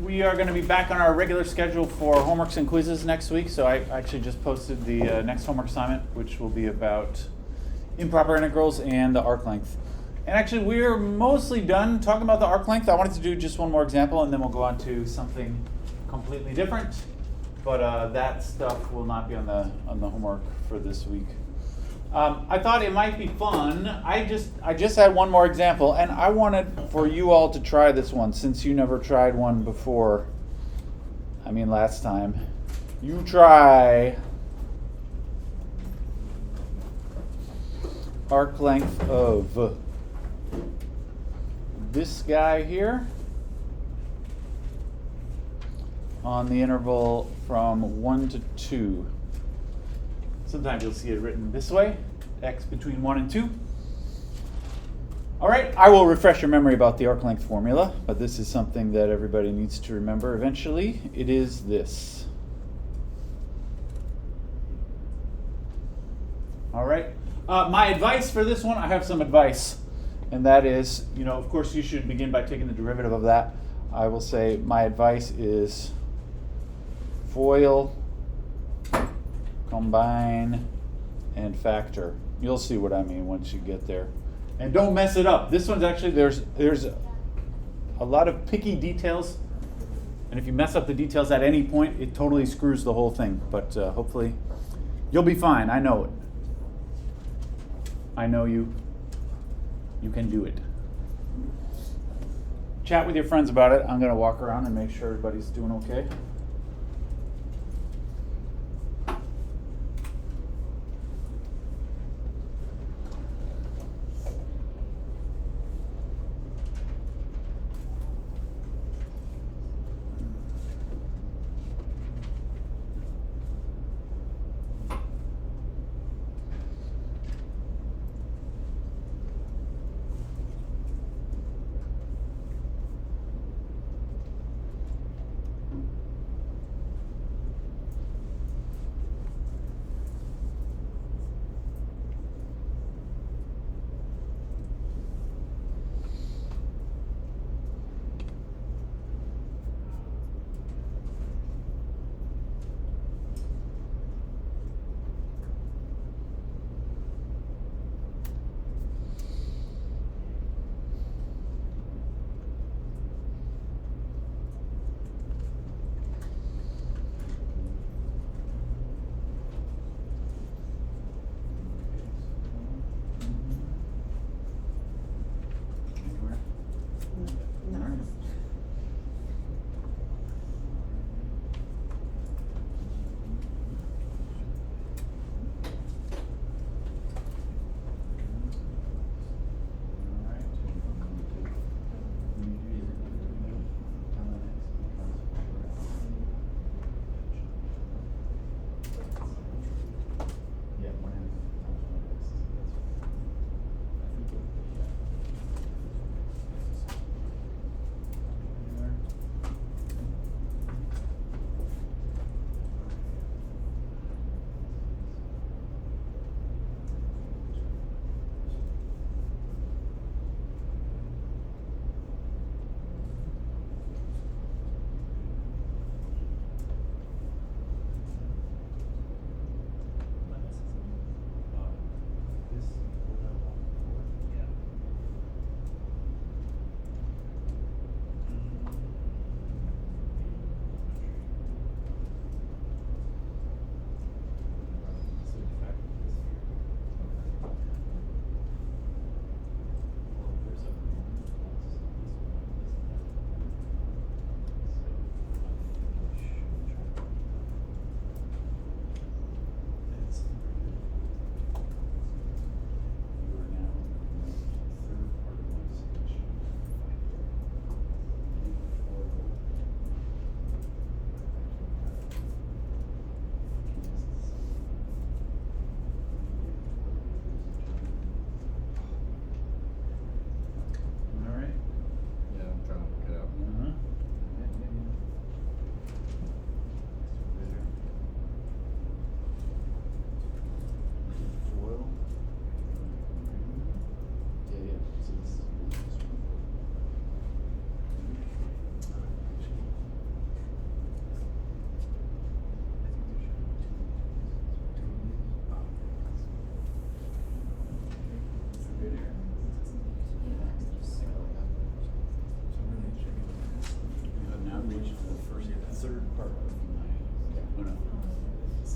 We are going to be back on our regular schedule for homeworks and quizzes next week. So I actually just posted the next homework assignment, which will be about improper integrals and the arc length. And actually, we're mostly done talking about the arc length. I wanted to do just one more example, and then we'll go on to something completely different. But that stuff will not be on the homework for this week. I thought it might be fun. I just had one more example, and I wanted for you all to try this one since you never tried one before. I mean, last time. You try arc length of this guy here on the interval from 1 to 2. Sometimes you'll see it written this way, x between 1 and 2. All right, I will refresh your memory about the arc length formula, but this is something that everybody needs to remember eventually. It is this. All right, my advice for this one, I have some advice, and that is, of course, you should begin by taking the derivative of that. I will say my advice is FOIL, combine, and factor. You'll see what I mean once you get there. And don't mess it up. This one's actually, there's a lot of picky details. And if you mess up the details at any point, it totally screws the whole thing. But hopefully, you'll be fine. I know it. I know you. You can do it. Chat with your friends about it. I'm going to walk around and make sure everybody's doing okay.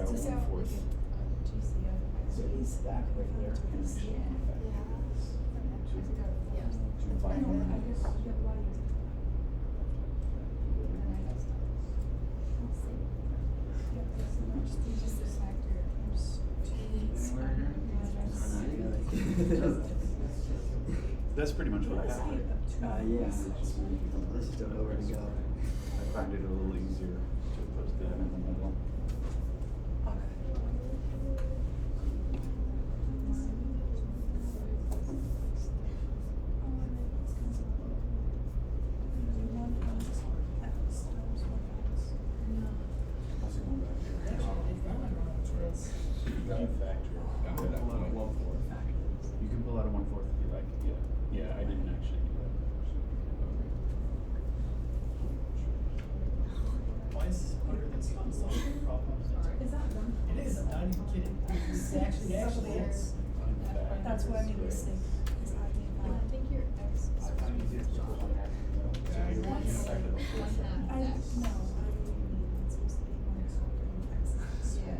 about 1/4. So he's back right there. And it's two finals. That's pretty much what I have. Yeah. Let's just don't know where to go. I find it a little easier to put that in the middle. You can pull out a 1/4 if you like. Yeah, I didn't actually do that. Why is this harder than solving problems? Is that one? It is, I'm not even kidding. It actually is. That's what I made a mistake. I think your X is. I find it easier to pull one half. That's So one you half I X. really mean it's supposed to be one half X. Yeah.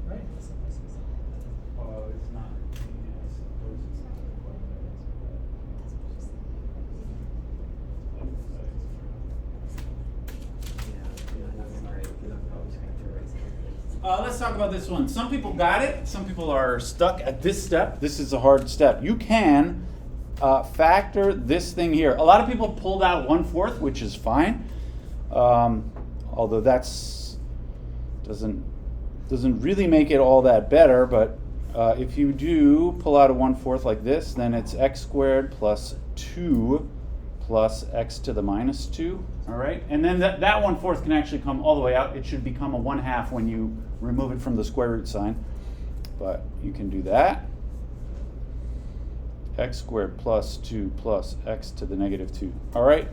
Right? Well, it's not. I suppose it's not quite let's talk about this one. Some people got it. Some people are stuck at this step. This is a hard step. You can factor this thing here. A lot of people pulled out 1/4, which is fine. Although that's doesn't really make it all that better. But if you do pull out a 1/4 like this, then it's x squared plus 2 plus x to the minus 2. All right, and then that 1/4 can actually come all the way out. It should become a 1/2 when you remove it from the square root sign. But you can do that. X squared plus 2 plus x to the negative 2. All right.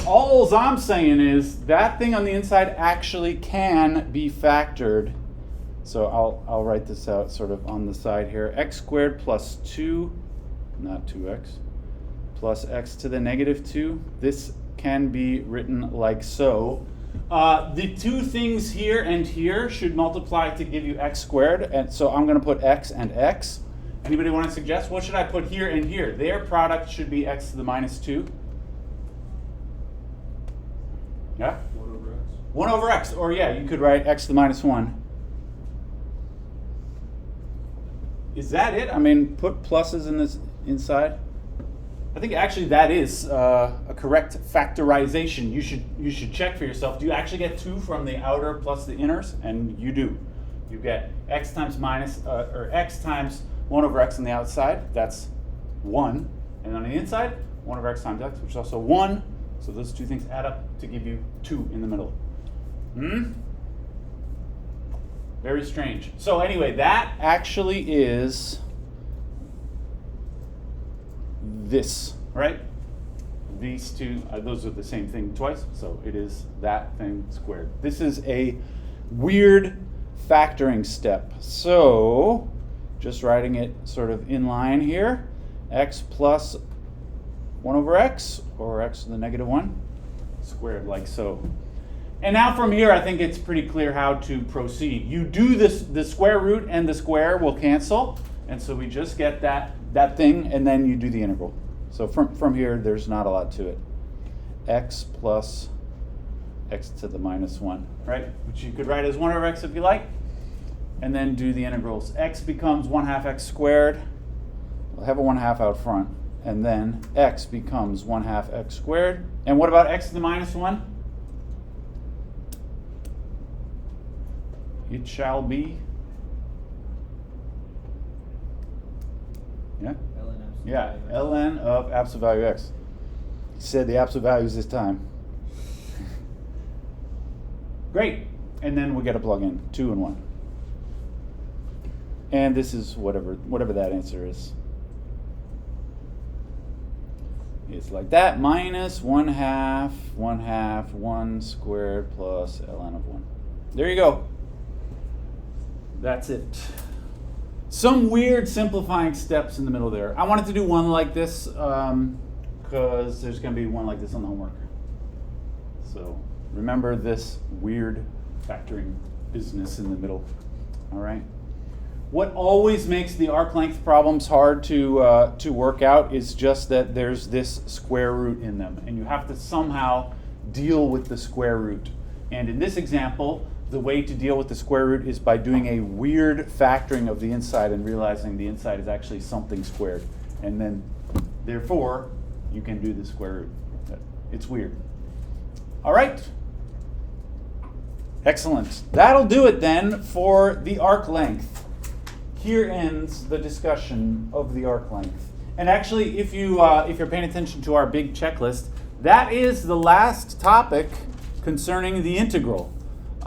All I'm saying is that thing on the inside actually can be factored. So I'll write this out sort of on the side here. X squared plus 2, not 2x, plus x to the negative 2. This can be written like so. The two things here and here should multiply to give you x squared. And so I'm going to put x and x. Anybody want to suggest? What should I put here and here? Their product should be x to the minus 2. Yeah? 1 over x. 1 over x. Or yeah, you could write x to the minus 1. Is that it? I mean, put pluses in this inside. I think actually that is a correct factorization. You should check for yourself. Do you actually get 2 from the outer plus the inners? And you do. You get x times minus or x times 1 over x on the outside. That's 1. And on the inside, 1 over x times x, which is also 1. So those two things add up to give you 2 in the middle. Very strange. So anyway, that actually is this, right? These two, those are the same thing twice, so it is that thing squared. This is a weird factoring step. So just writing it sort of in line here, x plus 1 over x, or x to the negative 1, squared like so. And now from here, I think it's pretty clear how to proceed. You do this, the square root and the square will cancel, and so we just get that thing, and then you do the integral. So from here, there's not a lot to it. X plus x to the minus 1, right? Which you could write as 1 over x if you like, and then do the integrals. X becomes 1/2 x squared. We'll have a 1/2 out front, and then x becomes 1/2 x squared. And what about x to the minus 1? It shall be. Yeah? Yeah, ln of absolute value x. He said the absolute values this time. Great. And then we get to plug in 2 and 1. And this is whatever that answer is. It's like that, minus 1/2, 1/2, 1 squared plus ln of 1. There you go. That's it. some weird simplifying steps in the middle there. I wanted to do one like this because there's going to be one like this on the homework. So remember this weird factoring business in the middle. All right. What always makes the arc length problems hard to work out is just that there's this square root in them, and you have to somehow deal with the square root. And in this example, the way to deal with the square root is by doing a weird factoring of the inside and realizing the inside is actually something squared. And then, therefore, you can do the square root. It's weird. All right. Excellent. That'll do it then for the arc length. Here ends the discussion of the arc length. And actually, if you're paying attention to our big checklist, that is the last topic concerning the integral.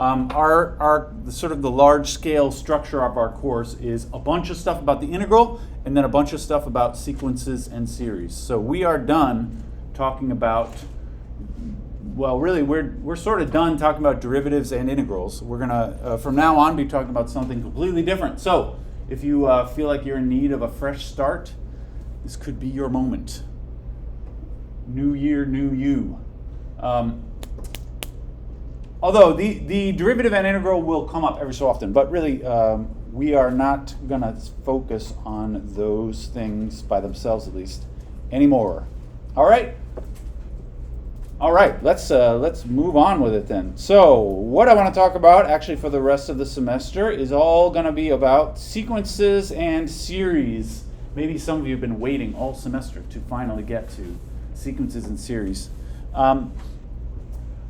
Our sort of the large scale structure of our course is a bunch of stuff about the integral and then a bunch of stuff about sequences and series. So we are done talking about, well, really we're sort of done talking about derivatives and integrals. We're gonna from now on be talking about something completely different. So if you feel like you're in need of a fresh start, this could be your moment. New year, new you. Although the derivative and integral will come up every so often, but really we are not going to focus on those things by themselves, at least, anymore. All right? All right, let's move on with it then. So what I want to talk about actually for the rest of the semester is all going to be about sequences and series. Maybe some of you have been waiting all semester to finally get to sequences and series.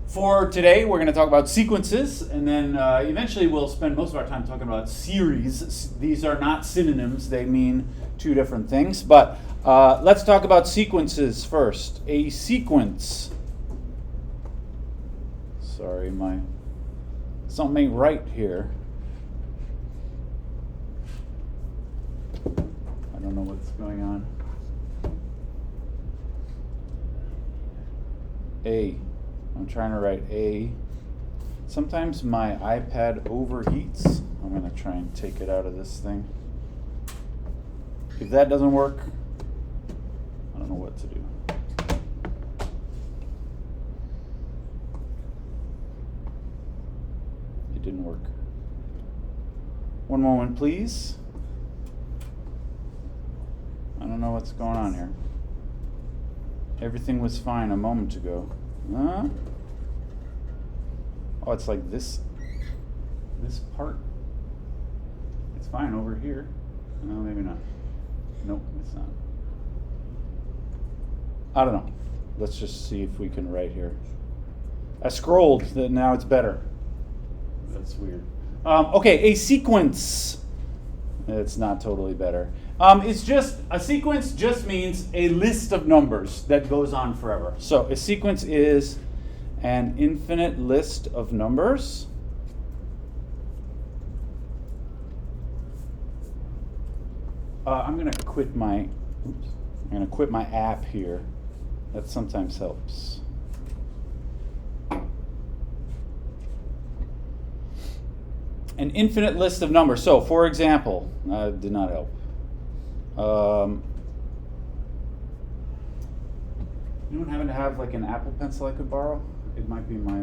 For today, we're going to talk about sequences, and then eventually we'll spend most of our time talking about series. These are not synonyms. They mean two different things. But let's talk about sequences first. A sequence. Sorry, something ain't right here. I don't know what's going on. I'm trying to write A. Sometimes my iPad overheats. I'm going to try and take it out of this thing. If that doesn't work, I don't know what to do. It didn't work. One moment, please. I don't know what's going on here. Everything was fine a moment ago. Oh, it's like this part. It's fine over here. No, maybe not. Nope, it's not. I don't know. Let's just see if we can write here. I scrolled, now it's better. That's weird. Okay, a sequence. It's not totally better. It's just, a sequence just means a list of numbers that goes on forever. So a sequence is an infinite list of numbers. I'm going to quit my app here. That sometimes helps. An infinite list of numbers. So, for example, did not help. Anyone happen to have like an Apple Pencil I could borrow? It might be my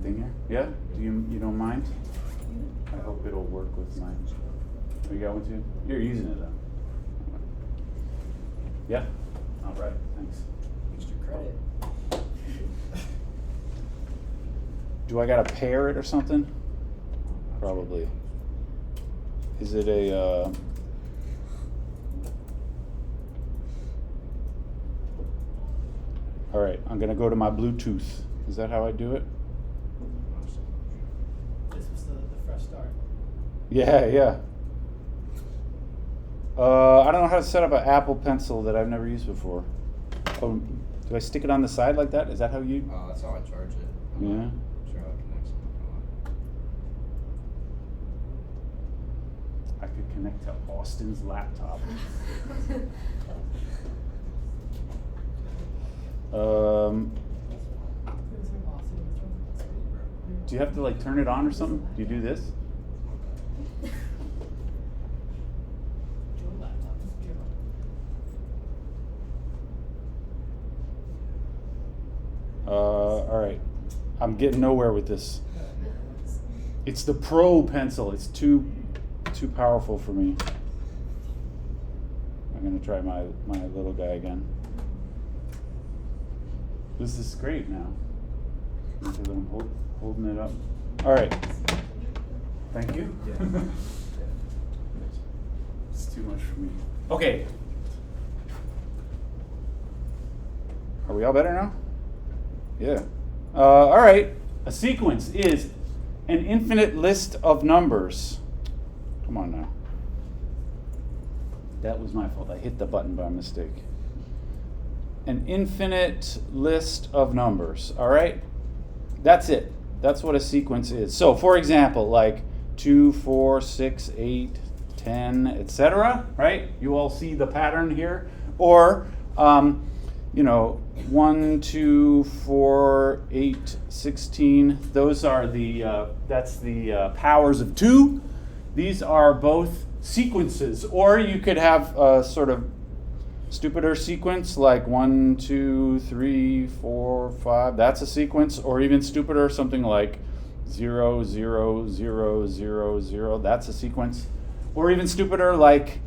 thing here. Yeah? You don't mind? I hope it'll work with mine. Oh, you got one too? You're using it though. Yeah? All right. Thanks. Extra credit. Do I gotta pair it or something? Probably. Is it a all right, I'm gonna go to my Bluetooth. Is that how I do it? This was the fresh start. Yeah. I don't know how to set up an Apple Pencil that I've never used before. Oh, do I stick it on the side like that? Is that how you? That's how I charge it. Yeah. Sure, how it connects. I could connect to Austin's laptop. Do you have to like turn it on or something? Do you do this? I'm getting nowhere with this. It's the Pro pencil. It's too powerful for me. I'm gonna try my little guy again. This is great now. Because I'm holding it up. All right. Thank you. It's too much for me. Okay. Are we all better now? Yeah. All right. A sequence is an infinite list of numbers. Come on now. That was my fault. I hit the button by mistake. An infinite list of numbers. All right? That's it. That's what a sequence is. So, for example, like 2, 4, 6, 8, 10, etc. Right? You all see the pattern here. Or, 1, 2, 4, 8, 16. Those are that's the powers of 2. These are both sequences. Or you could have a sort of stupider sequence like 1, 2, 3, 4, 5. That's a sequence. Or even stupider, something like 0, 0, 0, 0, 0. That's a sequence. Or even stupider, like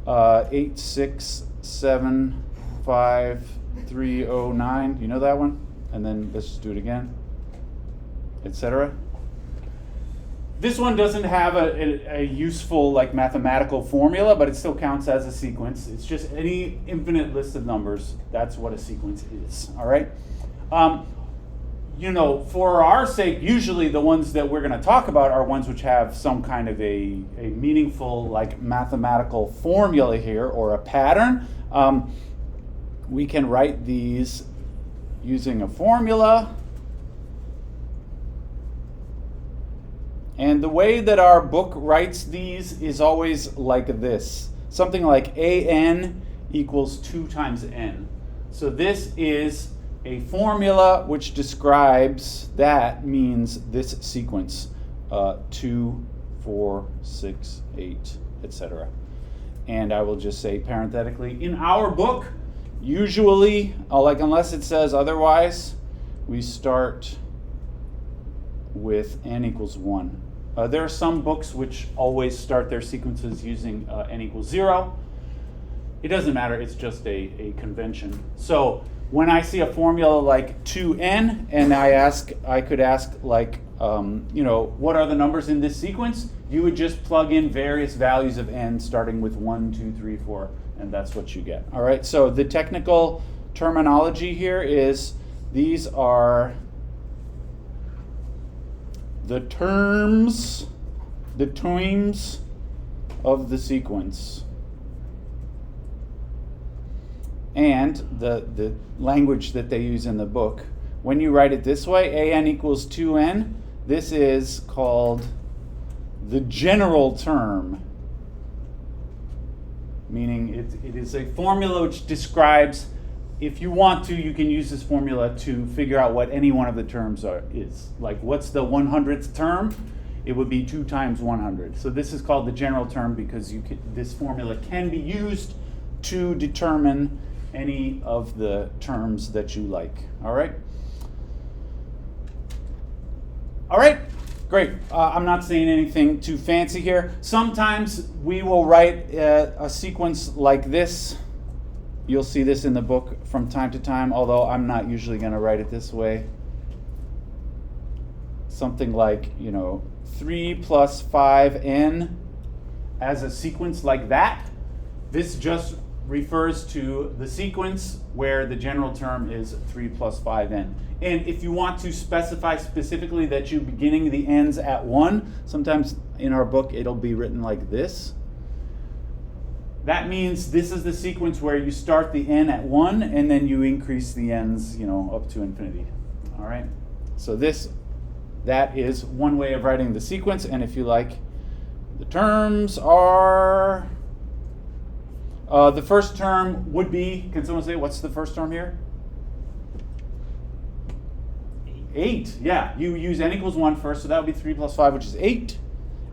8, 6, 7, 5, 3, 0, 9. You know that one? And then let's just do it again, etc. This one doesn't have a useful like mathematical formula, but it still counts as a sequence. It's just any infinite list of numbers. That's what a sequence is. All right. For our sake, usually the ones that we're going to talk about are ones which have some kind of a meaningful like mathematical formula here or a pattern. We can write these using a formula. And the way that our book writes these is always like this. Something like AN equals 2 times N. So this is a formula which describes, that means this sequence, 2, 4, 6, 8, etc. And I will just say parenthetically, in our book, usually, unless it says otherwise, we start with n equals 1. There are some books which always start their sequences using n equals 0. It doesn't matter, it's just a convention. So when I see a formula like 2n, and I could ask like, what are the numbers in this sequence? You would just plug in various values of n starting with 1, 2, 3, 4, and that's what you get. All right, so the technical terminology here is these are the terms of the sequence. And the language that they use in the book. When you write it this way, an equals 2n, this is called the general term. Meaning it is a formula which describes, if you want to, you can use this formula to figure out what any one of the terms is. Like, what's the 100th term? It would be 2 times 100. So this is called the general term because this formula can be used to determine any of the terms that you like. All right? All right, great. I'm not saying anything too fancy here. Sometimes we will write a sequence like this. You'll see this in the book from time to time, although I'm not usually going to write it this way. Something like, 3 plus 5n as a sequence like that. This just refers to the sequence where the general term is 3 plus 5n. And if you want to specify specifically that you're beginning the n's at 1, sometimes in our book it'll be written like this. That means this is the sequence where you start the n at 1 and then you increase the n's, up to infinity. All right? So that is one way of writing the sequence, and if you like, the terms are the first term would be, can someone say what's the first term here? 8. Yeah, you use n equals 1 first, so that would be 3 plus 5, which is 8.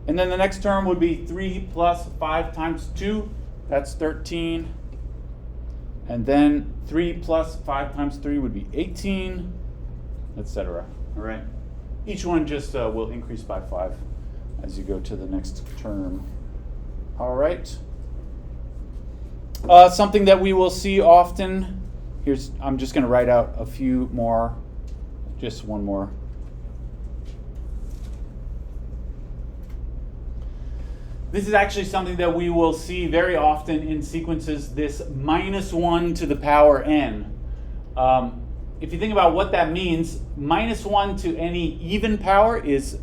And then the next term would be 3 plus 5 times 2. That's 13. And then 3 plus 5 times 3 would be 18, etc. All right? each one just will increase by 5 as you go to the next term. All right. Something that we will see often. I'm just going to write out a few more, just one more. This is actually something that we will see very often in sequences, this -1 to the power n. If you think about what that means, -1 to any even power is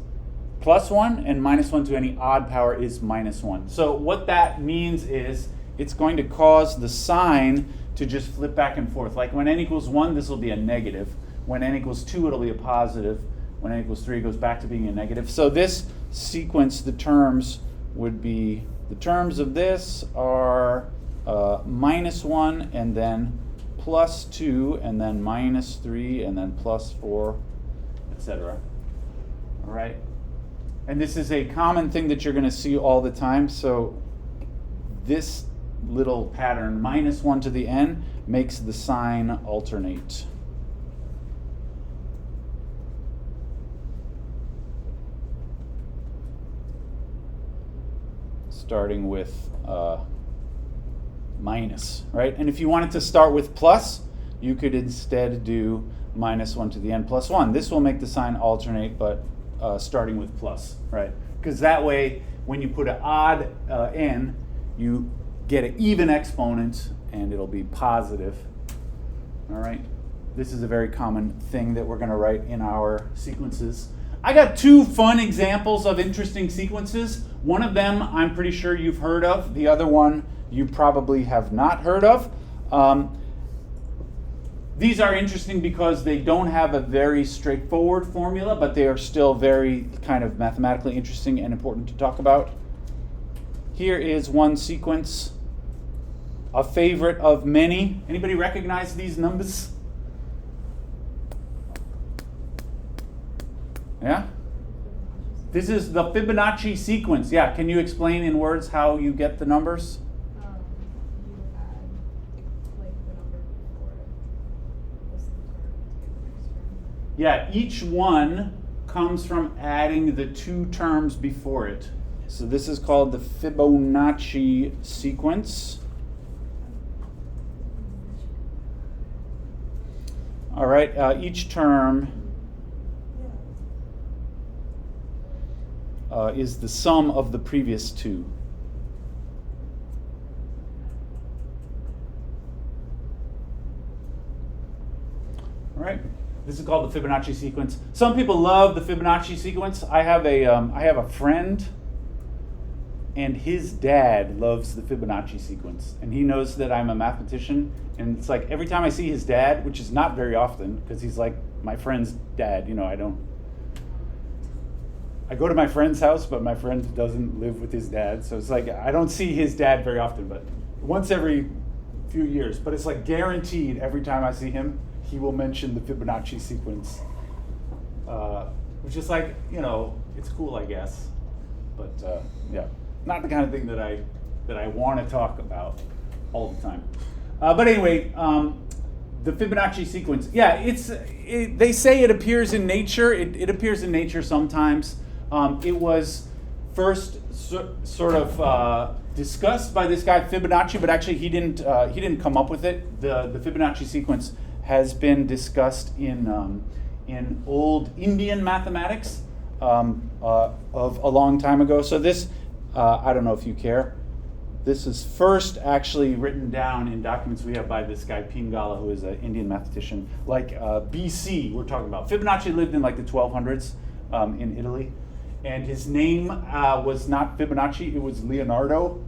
+1, and -1 to any odd power is -1. So what that means is it's going to cause the sign to just flip back and forth. Like when n equals 1, this will be a negative. When n equals 2, it'll be a positive. When n equals 3, it goes back to being a negative. So this sequence, the terms would be, the terms of this are -1 and then +2 and then -3 and then +4, etc. All right. And this is a common thing that you're going to see all the time. So this little pattern, -1 to the n, makes the sign alternate. Starting with minus, right? And if you wanted to start with plus, you could instead do -1 to the n plus 1. This will make the sign alternate, but starting with plus, right? Because that way, when you put an odd n, you get an even exponent, and it'll be positive. All right? This is a very common thing that we're going to write in our sequences. I got 2 fun examples of interesting sequences. One of them I'm pretty sure you've heard of. The other one you probably have not heard of. These are interesting because they don't have a very straightforward formula, but they are still very kind of mathematically interesting and important to talk about. Here is one sequence, a favorite of many. Anybody recognize these numbers? Yeah? This is the Fibonacci sequence. Yeah, can you explain in words how you get the numbers? You add like the number before this term to the next term. Yeah, each one comes from adding the 2 terms before it. So this is called the Fibonacci sequence. All right, each term is the sum of the previous 2. All right, this is called the Fibonacci sequence. Some people love the Fibonacci sequence. I have a friend, and his dad loves the Fibonacci sequence, and he knows that I'm a mathematician. And it's like every time I see his dad, which is not very often, because he's like my friend's dad. You know, I go to my friend's house, but my friend doesn't live with his dad. So it's like I don't see his dad very often, but once every few years. But it's like guaranteed every time I see him, he will mention the Fibonacci sequence. Which is like, you know, it's cool, I guess. But yeah, not the kind of thing that I want to talk about all the time. But anyway, the Fibonacci sequence. Yeah, they say it appears in nature. It appears in nature sometimes. It was first sort of discussed by this guy Fibonacci, but actually he didn't come up with it. The Fibonacci sequence has been discussed in old Indian mathematics of a long time ago. So this, I don't know if you care. This is first actually written down in documents we have by this guy Pingala, who is an Indian mathematician. Like BC, we're talking about. Fibonacci lived in like the 1200s in Italy. And his name was not Fibonacci, it was Leonardo.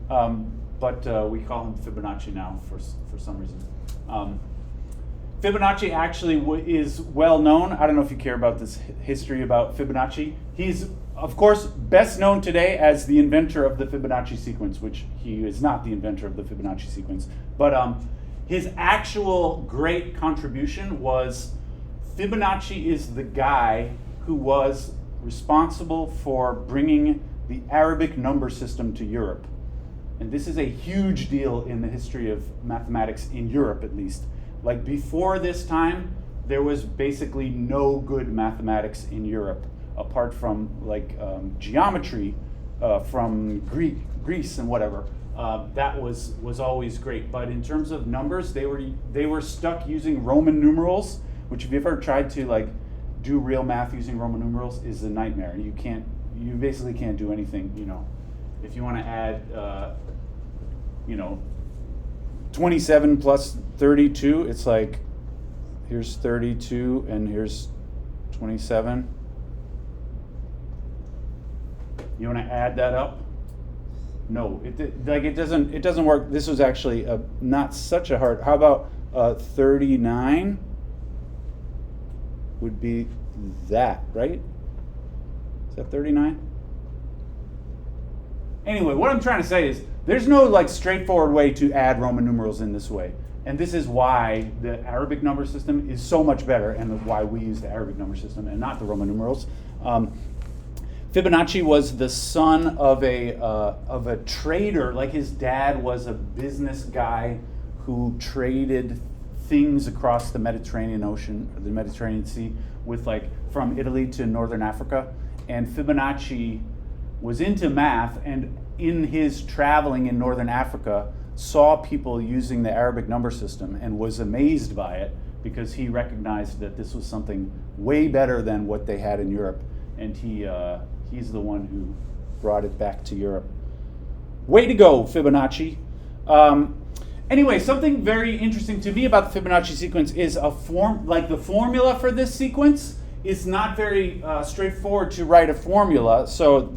But we call him Fibonacci now for some reason. Fibonacci actually is well known. I don't know if you care about this history about Fibonacci. He's, of course, best known today as the inventor of the Fibonacci sequence, which he is not the inventor of the Fibonacci sequence. But his actual great contribution was Fibonacci is the guy who was responsible for bringing the Arabic number system to Europe. And this is a huge deal in the history of mathematics in Europe, at least. Like before this time, there was basically no good mathematics in Europe apart from like geometry from Greece and whatever. That was always great. But in terms of numbers, they were stuck using Roman numerals, which if you ever tried to like do real math using Roman numerals is a nightmare. You basically can't do anything. If you want to add 27 plus 32, it's like here's 32 and here's 27. You want to add that up? No, it doesn't work. This was actually not such a hard. How about 39 would be that, right? Is that 39? Anyway, what I'm trying to say is there's no like straightforward way to add Roman numerals in this way. And this is why the Arabic number system is so much better and why we use the Arabic number system and not the Roman numerals. Fibonacci was the son of a trader. Like his dad was a business guy who traded things across the Mediterranean Ocean, or the Mediterranean Sea, with like from Italy to Northern Africa. And Fibonacci was into math, and in his traveling in Northern Africa, saw people using the Arabic number system and was amazed by it because he recognized that this was something way better than what they had in Europe. And he's the one who brought it back to Europe. Way to go, Fibonacci. Anyway, something very interesting to me about the Fibonacci sequence is the formula for this sequence is not very straightforward to write a formula. So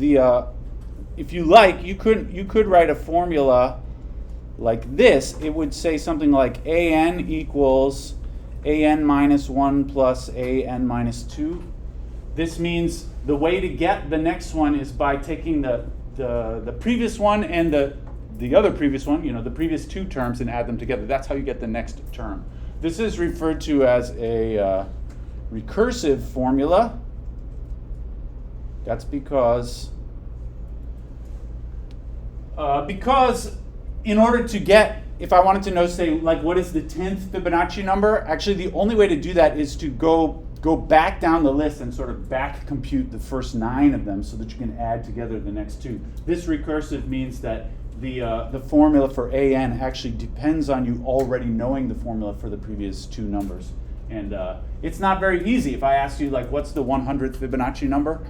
if you like, you could write a formula like this. It would say something like an equals an minus 1 plus an minus 2. This means the way to get the next one is by taking the previous one and the other previous one, the previous two terms, and add them together. That's how you get the next term. This is referred to as a recursive formula. That's because in order to get, if I wanted to know, say, like what is the 10th Fibonacci number, actually the only way to do that is to go back down the list and sort of back compute the first 9 of them so that you can add together the next 2. This recursive means that the formula for an actually depends on you already knowing the formula for the previous 2 numbers. And it's not very easy. If I ask you, like, what's the 100th Fibonacci number?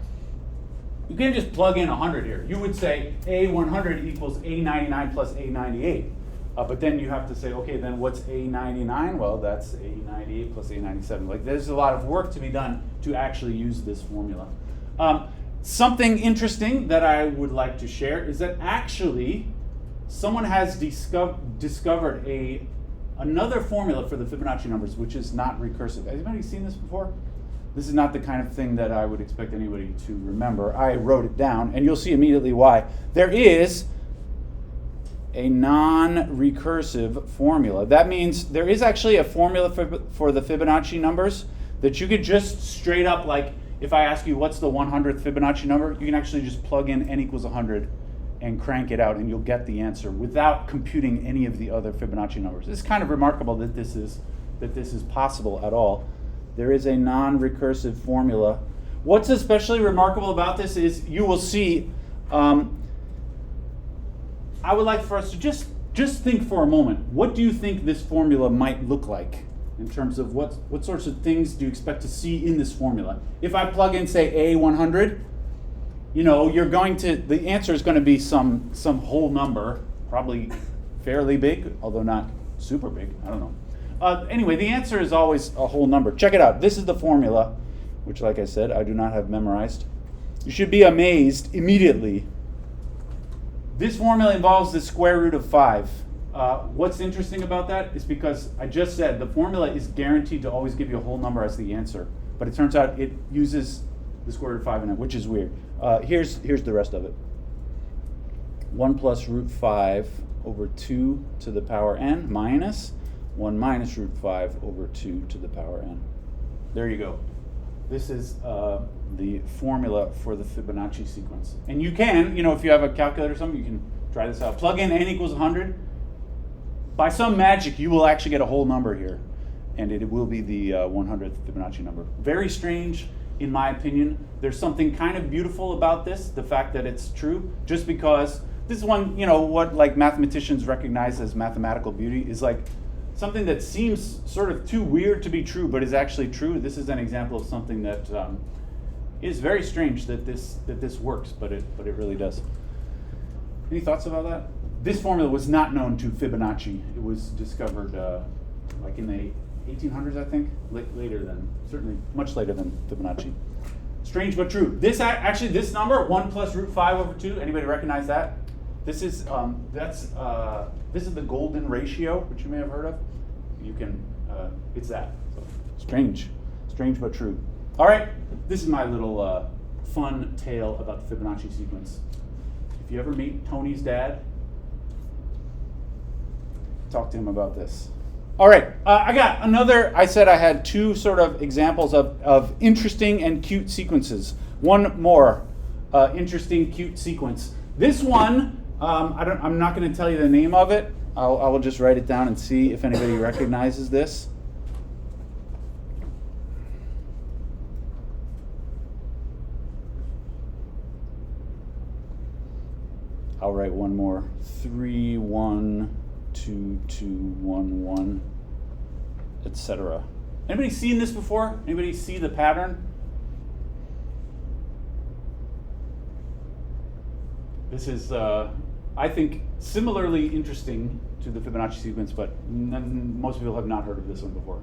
You can't just plug in 100 here. You would say A100 equals A99 plus A98. But then you have to say, okay, then what's A99? Well, that's A98 plus A97. Like, there's a lot of work to be done to actually use this formula. Something interesting that I would like to share is that actually someone has discovered another formula for the Fibonacci numbers, which is not recursive. Has anybody seen this before? This is not the kind of thing that I would expect anybody to remember. I wrote it down, and you'll see immediately why. There is a non-recursive formula. That means there is actually a formula for the Fibonacci numbers that you could just straight up, like if I ask you what's the 100th Fibonacci number, you can actually just plug in n equals 100 and crank it out, and you'll get the answer without computing any of the other Fibonacci numbers. It's kind of remarkable that this is possible at all. There is a non-recursive formula. What's especially remarkable about this is you will see. I would like for us to just think for a moment. What do you think this formula might look like in terms of what sorts of things do you expect to see in this formula? If I plug in, say, A100, the answer is going to be some whole number, probably fairly big, although not super big. I don't know. Anyway, the answer is always a whole number. Check it out. This is the formula, which, like I said, I do not have memorized. You should be amazed immediately. This formula involves the square root of 5. What's interesting about that is because I just said the formula is guaranteed to always give you a whole number as the answer, but it turns out it uses the square root of 5 in it, which is weird. Here's the rest of it. 1 plus root 5 over 2 to the power n minus 1 minus root 5 over 2 to the power n. There you go. This is the formula for the Fibonacci sequence. And you can, if you have a calculator or something, you can try this out. Plug in n equals 100. By some magic, you will actually get a whole number here. and it will be the 100th Fibonacci number. Very strange, in my opinion. There's something kind of beautiful about this, the fact that it's true, just because this is one, what like mathematicians recognize as mathematical beauty is like something that seems sort of too weird to be true, but is actually true. This is an example of something that is very strange that this works, but it really does. Any thoughts about that? This formula was not known to Fibonacci. It was discovered like in the 1800s, I think, certainly much later than Fibonacci. Strange but true. This number, 1 plus root 5 over 2, anybody recognize that? This is this is the golden ratio, which you may have heard of. It's that. So, strange but true. All right, this is my little fun tale about the Fibonacci sequence. If you ever meet Tony's dad, talk to him about this. All right, I said I had two sort of examples of interesting and cute sequences. One more interesting, cute sequence. This one, I'm not going to tell you the name of it. I will just write it down and see if anybody recognizes this. I'll write one more. 3, 1, 2, 2, 1, 1, etc. Anybody seen this before? Anybody see the pattern? This is, I think, similarly interesting to the Fibonacci sequence, but most people have not heard of this one before.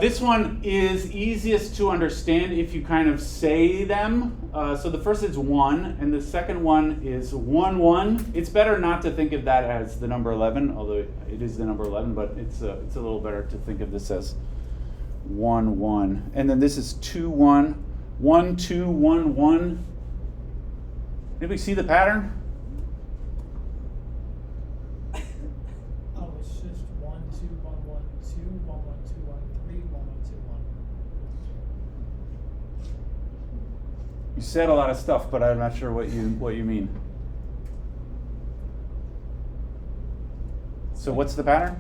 This one is easiest to understand if you kind of say them. So the first is 1, and the second one is 1, 1. It's better not to think of that as the number 11, although it is the number 11, but it's a little better to think of this as 1, 1. And then this is 2, 1, 1, 2, 1, 1. Anybody see the pattern? Oh, it's just 1, 2, 1, 1, 2, 1, 1, 2, 1, 3, 1, 1, 2, 1. You said a lot of stuff, but I'm not sure what you mean. So what's the pattern?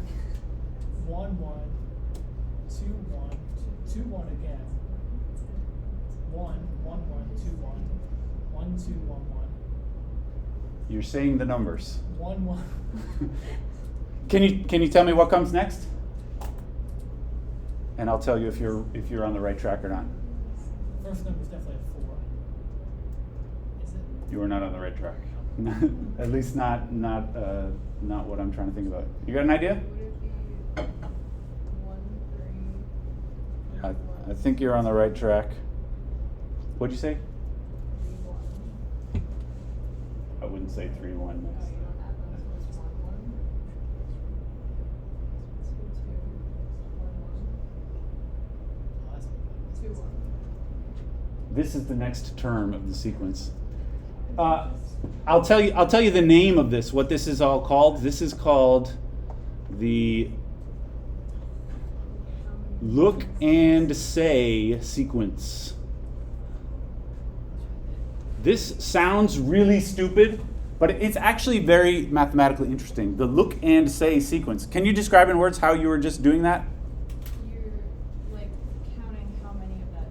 1, 1, 2, 1, 2, 1 again. 1, 1, 1, 2, 1, 1, 2, 1, 1. You're saying the numbers. 1, 1. Can you tell me what comes next? And I'll tell you if you're on the right track or not. First number is definitely a 4. Is it? You are not on the right track. At least not what I'm trying to think about. You got an idea? Would it be 1, 3, I think you're on the right track. What'd you say? 3, 1? I wouldn't say 3, 1. No, you don't add them, so it's 1, 1. 2, 2, 1, 1. Oh, that's 2, 1. This is the next term of the sequence. I'll tell you the name of this. What this is all called. This is called the look and say sequence. This sounds really stupid, but it's actually very mathematically interesting. The look and say sequence. Can you describe in words how you were just doing that? You're like counting how many of that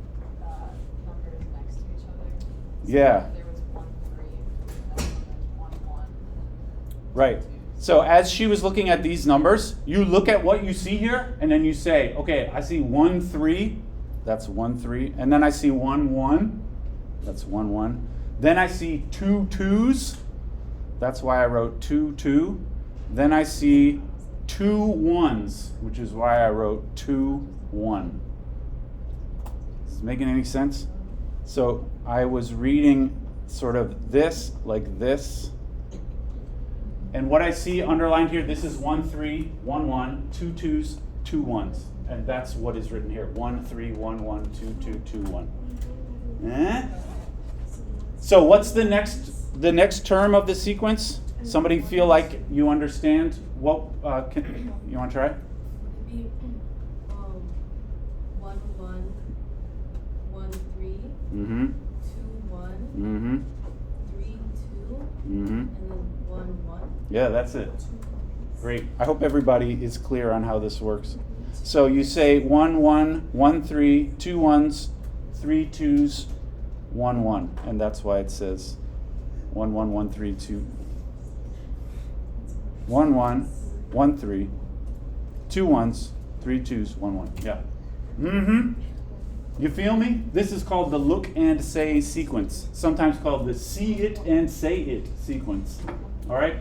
number is next to each other. So Yeah. there was 1, 3, and then 1, 1. Right. So as she was looking at these numbers, you look at what you see here, and then you say, okay, I see 1, 3, that's 1, 3, and then I see 1, 1, that's 1, 1. Then I see 2 2s, that's why I wrote 2, 2. Then I see 2 1s, which is why I wrote 2, 1. Is this making any sense? So I was reading sort of this, like this. And what I see underlined here, this is 1, 3, 1, 1, 2 2s, 2 1s. And that's what is written here. 1, 3, 1, 1, 2, 2, 2, 1. So what's the next term of the sequence? Somebody feel like you understand? What you want to try? It'd be 1, 1, 1, 3, Mm-hmm. 2, 1, Mm-hmm. 3, 2, Mm-hmm. and then 1, 1. Yeah, that's it. 2 1s. Great. I hope everybody is clear on how this works. So you say 1, 1, 1, 3, 2 1s, 3 2s, 1 1. And that's why it says 1, 1, 1, 3, 2. 1 1, 1 3, 2 1s, 3 2s, 1 1. Yeah. Mm-hmm. You feel me? This is called the look and say sequence, sometimes called the see it and say it sequence. All right?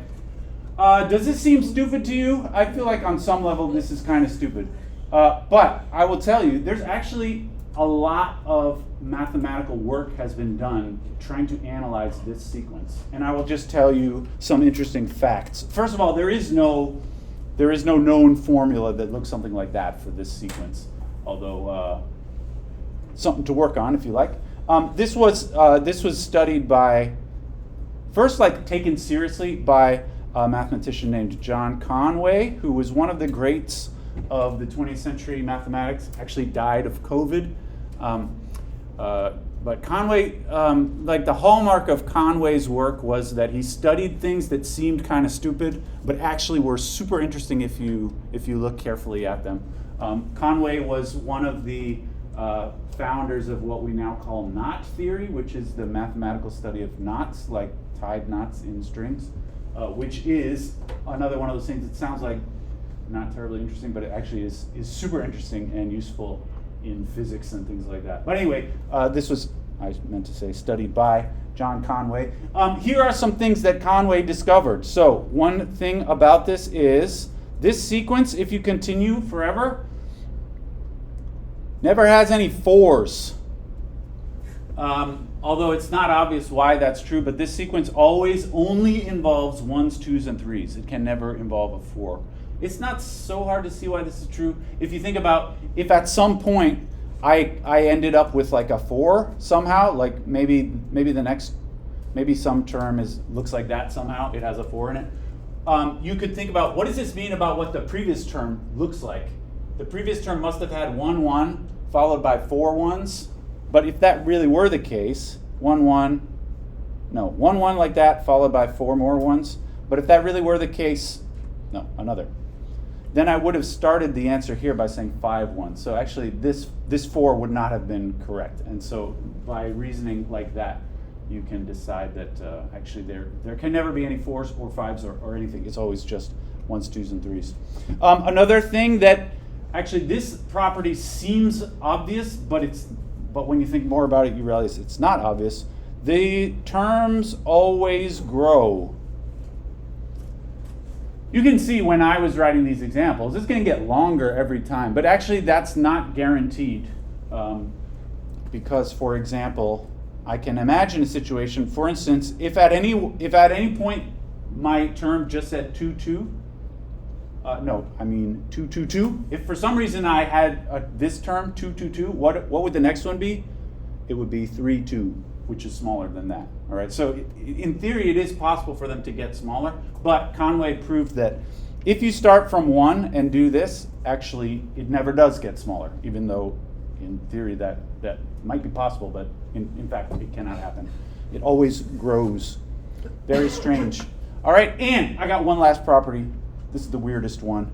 Does this seem stupid to you? I feel like on some level this is kind of stupid. But I will tell you, there's actually a lot of mathematical work has been done trying to analyze this sequence. And I will just tell you some interesting facts. First of all, there is no known formula that looks something like that for this sequence, although something to work on if you like. This was studied by, first taken seriously by a mathematician named John Conway, who was one of the greats of the 20th century mathematics, actually died of COVID. But Conway, the hallmark of Conway's work was that he studied things that seemed kind of stupid, but actually were super interesting if you look carefully at them. Conway was one of the founders of what we now call knot theory, which is the mathematical study of knots, like tied knots in strings, which is another one of those things that sounds like not terribly interesting, but it actually is super interesting and useful in physics and things like that. But anyway, this was, I meant to say, studied by John Conway. Here are some things that Conway discovered. So one thing about this is this sequence, if you continue forever, never has any 4s. Although it's not obvious why that's true, but this sequence always only involves 1s, 2s, and 3s. It can never involve a 4. It's not so hard to see why this is true. If you think about, if at some point I ended up with like a 4 somehow, like maybe some term looks like that somehow, it has a 4 in it. You could think about, what does this mean about what the previous term looks like? The previous term must have had 1 1 followed by 4 1s. But if that really were the case, 1 1 like that followed by 4 more 1s. But if that really were the case, no, another. Then I would have started the answer here by saying 5 1s. So actually this 4 would not have been correct. And so by reasoning like that, you can decide that actually there can never be any 4s or 5s or anything. It's always just 1s, 2s, and 3s. Another thing that actually this property seems obvious, but when you think more about it, you realize it's not obvious. The terms always grow. You can see when I was writing these examples, it's going to get longer every time, but actually that's not guaranteed. Because, for example, I can imagine a situation, for instance, if at any point my term just said 2 2, 2 2 2. If for some reason I had this term 2 2 2, what would the next one be? It would be 3 2, which is smaller than that. All right. So in theory, it is possible for them to get smaller, but Conway proved that if you start from 1 and do this, actually it never does get smaller, even though in theory that might be possible, but in fact it cannot happen. It always grows. Very strange. All right, and I got one last property. This is the weirdest one.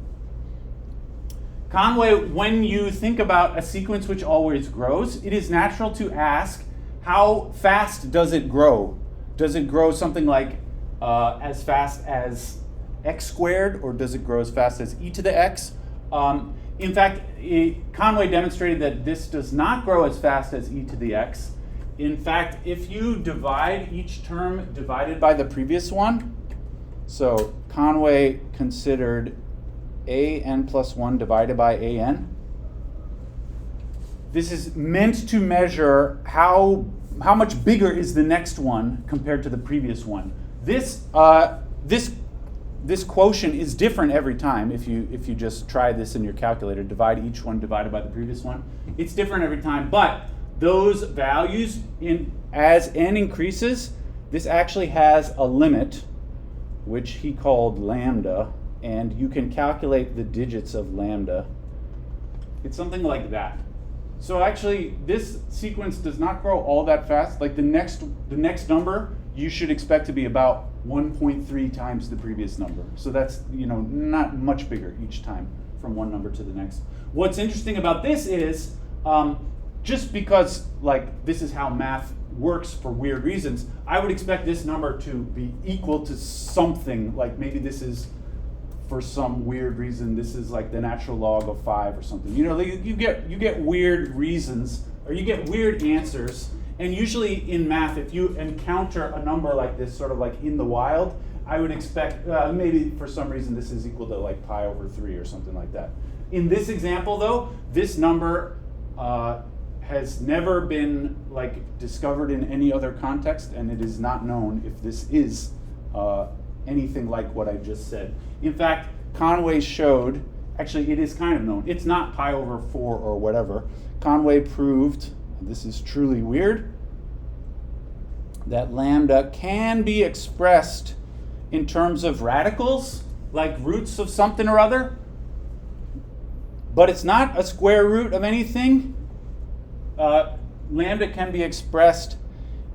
Conway, when you think about a sequence which always grows, it is natural to ask, how fast does it grow? Does it grow something like as fast as x squared, or does it grow as fast as e to the x? In fact, Conway demonstrated that this does not grow as fast as e to the x. In fact, if you divide each term divided by the previous one, so Conway considered an plus 1 divided by an. This is meant to measure how much bigger is the next one compared to the previous one. This quotient is different every time. If you just try this in your calculator, divide each one divided by the previous one, it's different every time. But those values, as n increases, this actually has a limit, which he called lambda, and you can calculate the digits of lambda. It's something like that. So actually, this sequence does not grow all that fast. Like the next number, you should expect to be about 1.3 times the previous number. So that's, not much bigger each time from one number to the next. What's interesting about this is, just because this is how math works for weird reasons, I would expect this number to be equal to something, like maybe this is, for some weird reason, this is like the natural log of 5 or something. You get weird reasons, or you get weird answers. And usually in math, if you encounter a number like this, sort of like in the wild, I would expect maybe for some reason this is equal to like pi over 3 or something like that. In this example, though, this number has never been discovered in any other context, and it is not known if this is anything like what I just said. In fact, Conway showed, actually it is kind of known, it's not pi over 4 or whatever. Conway proved, this is truly weird, that lambda can be expressed in terms of radicals, like roots of something or other, but it's not a square root of anything. Lambda can be expressed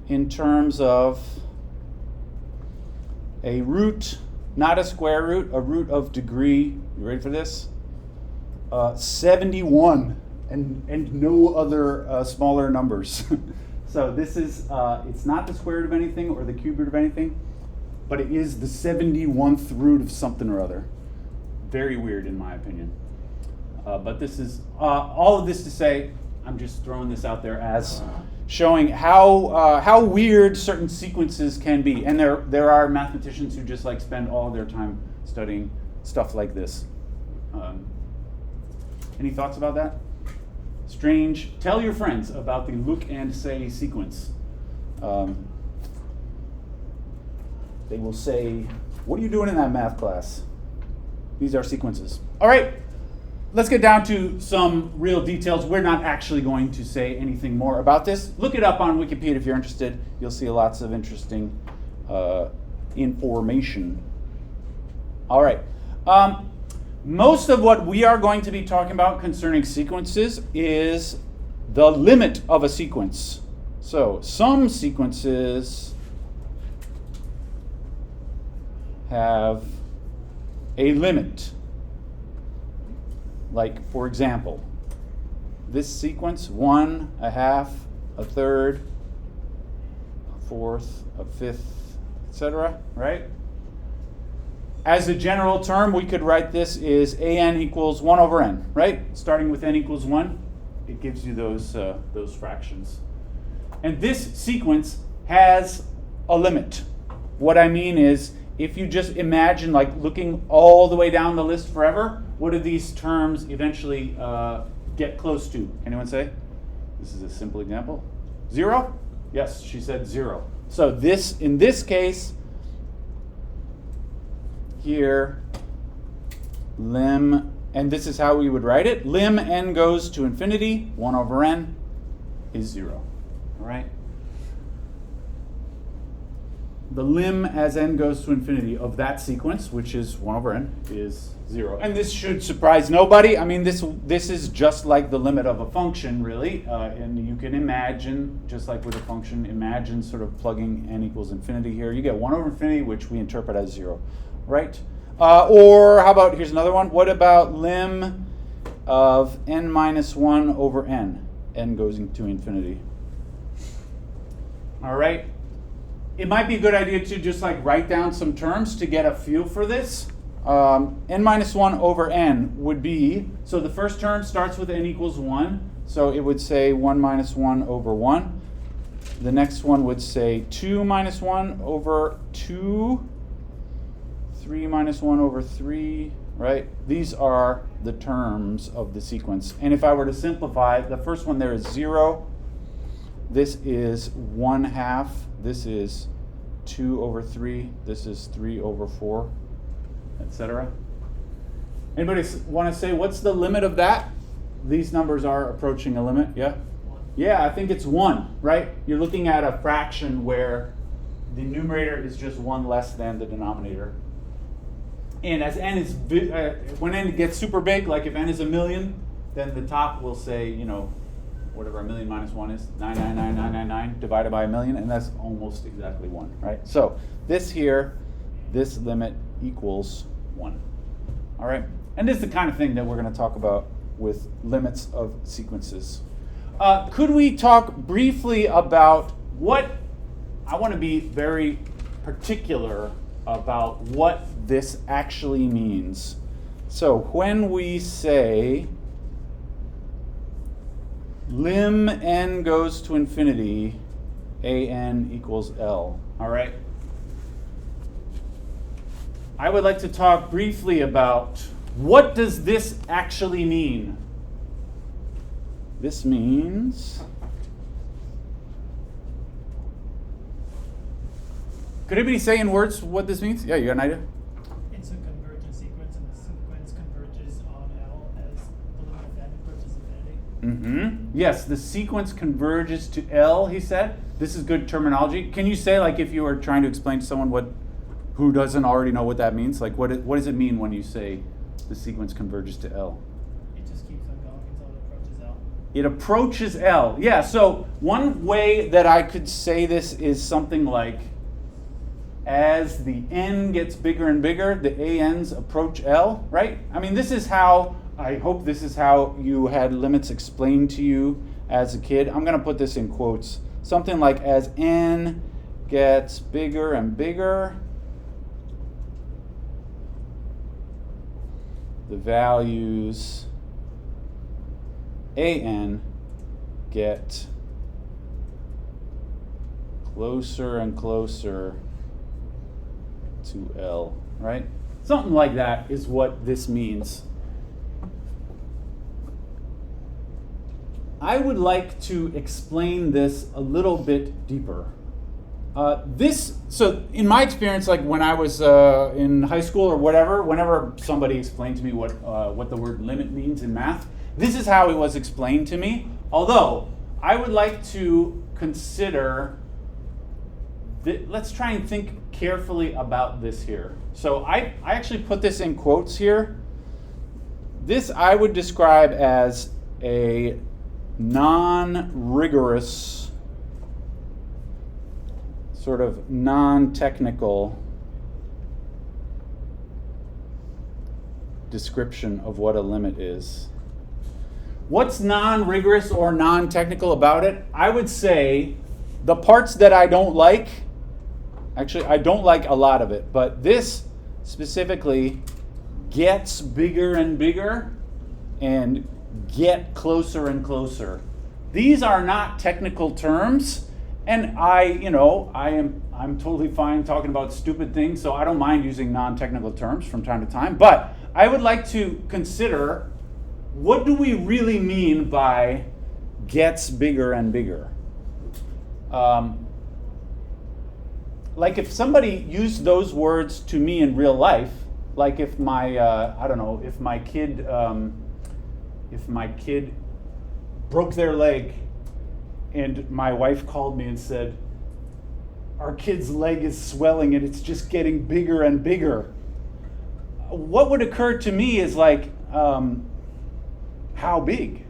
in terms of a root, not a square root, a root of degree, you ready for this? 71, and no other smaller numbers. So this is, it's not the square root of anything or the cube root of anything, but it is the 71th root of something or other. Very weird in my opinion. But this is, all of this to say, I'm just throwing this out there as showing how weird certain sequences can be. And there are mathematicians who just spend all their time studying stuff like this. Any thoughts about that? Strange. Tell your friends about the look and say sequence. They will say, what are you doing in that math class? These are sequences. All right. Let's get down to some real details. We're not actually going to say anything more about this. Look it up on Wikipedia if you're interested. You'll see lots of interesting information. All right. Most of what we are going to be talking about concerning sequences is the limit of a sequence. So some sequences have a limit. Like, for example, this sequence, 1, a half, a third, a fourth, a fifth, etc., right? As a general term, we could write this is an equals 1 over n, right? Starting with n equals 1, it gives you those fractions. And this sequence has a limit. What I mean is, if you just imagine looking all the way down the list forever, what do these terms eventually get close to? Anyone say? This is a simple example. 0? Yes, she said 0. So this, in this case, here, lim, and this is how we would write it. Lim n goes to infinity, 1 over n is 0. All right? The lim as n goes to infinity of that sequence, which is 1 over n, is 0. And this should surprise nobody. I mean, this is just like the limit of a function, really. And you can imagine, just like with a function, imagine sort of plugging n equals infinity here. You get 1 over infinity, which we interpret as 0, right? Or how about, here's another one. What about lim of n minus 1 over n? N goes to infinity. All right. It might be a good idea to just write down some terms to get a feel for this. N minus 1 over n would be, so the first term starts with n equals 1, so it would say 1 minus 1 over 1. The next one would say 2 minus 1 over 2, 3 minus 1 over 3, right? These are the terms of the sequence. And if I were to simplify, the first one there is 0. This is 1 half. This is 2 over 3. This is 3 over 4, etc. Anybody want to say what's the limit of that? These numbers are approaching a limit, yeah? 1. Yeah, I think it's 1, right? You're looking at a fraction where the numerator is just 1 less than the denominator. And as n is when n gets super big, like if n is 1,000,000, then the top will say, whatever a million minus 1 is, 9999999 divided by a million, and that's almost exactly 1, right? So this here, this limit equals 1. All right? And this is the kind of thing that we're going to talk about with limits of sequences. Could we talk briefly about what, I want to be very particular about what this actually means. So when we say lim n goes to infinity, an equals L, all right? I would like to talk briefly about what does this actually mean? This means, could anybody say in words what this means? Yeah, you got an idea? It's a convergent sequence, and the sequence converges on L as the limit of n approaches infinity. Yes, the sequence converges to L, he said. This is good terminology. Can you say, like, if you were trying to explain to someone who doesn't already know what that means, like what does it mean when you say the sequence converges to L? It just keeps on going until it approaches L. It approaches L. Yeah, so one way that I could say this is something like, as the n gets bigger and bigger, the ANs approach L, right? I mean, this is how, I hope this is how you had limits explained to you as a kid. I'm going to put this in quotes. Something like, as n gets bigger and bigger, the values an get closer and closer to L, right? Something like that is what this means. I would like to explain this a little bit deeper. So in my experience, like when I was in high school or whatever, whenever somebody explained to me what the word limit means in math, this is how it was explained to me. Although I would like to consider, let's try and think carefully about this here. So I actually put this in quotes here. This I would describe as a non-rigorous, sort of non-technical description of what a limit is. What's non-rigorous or non-technical about it? I would say the parts that I don't like, actually I don't like a lot of it, but this specifically gets bigger and bigger and get closer and closer. These are not technical terms, and I'm totally fine talking about stupid things, so I don't mind using non-technical terms from time to time, but I would like to consider, what do we really mean by gets bigger and bigger? Like if somebody used those words to me in real life, like if my kid broke their leg and my wife called me and said, our kid's leg is swelling and it's just getting bigger and bigger. What would occur to me is like, how big?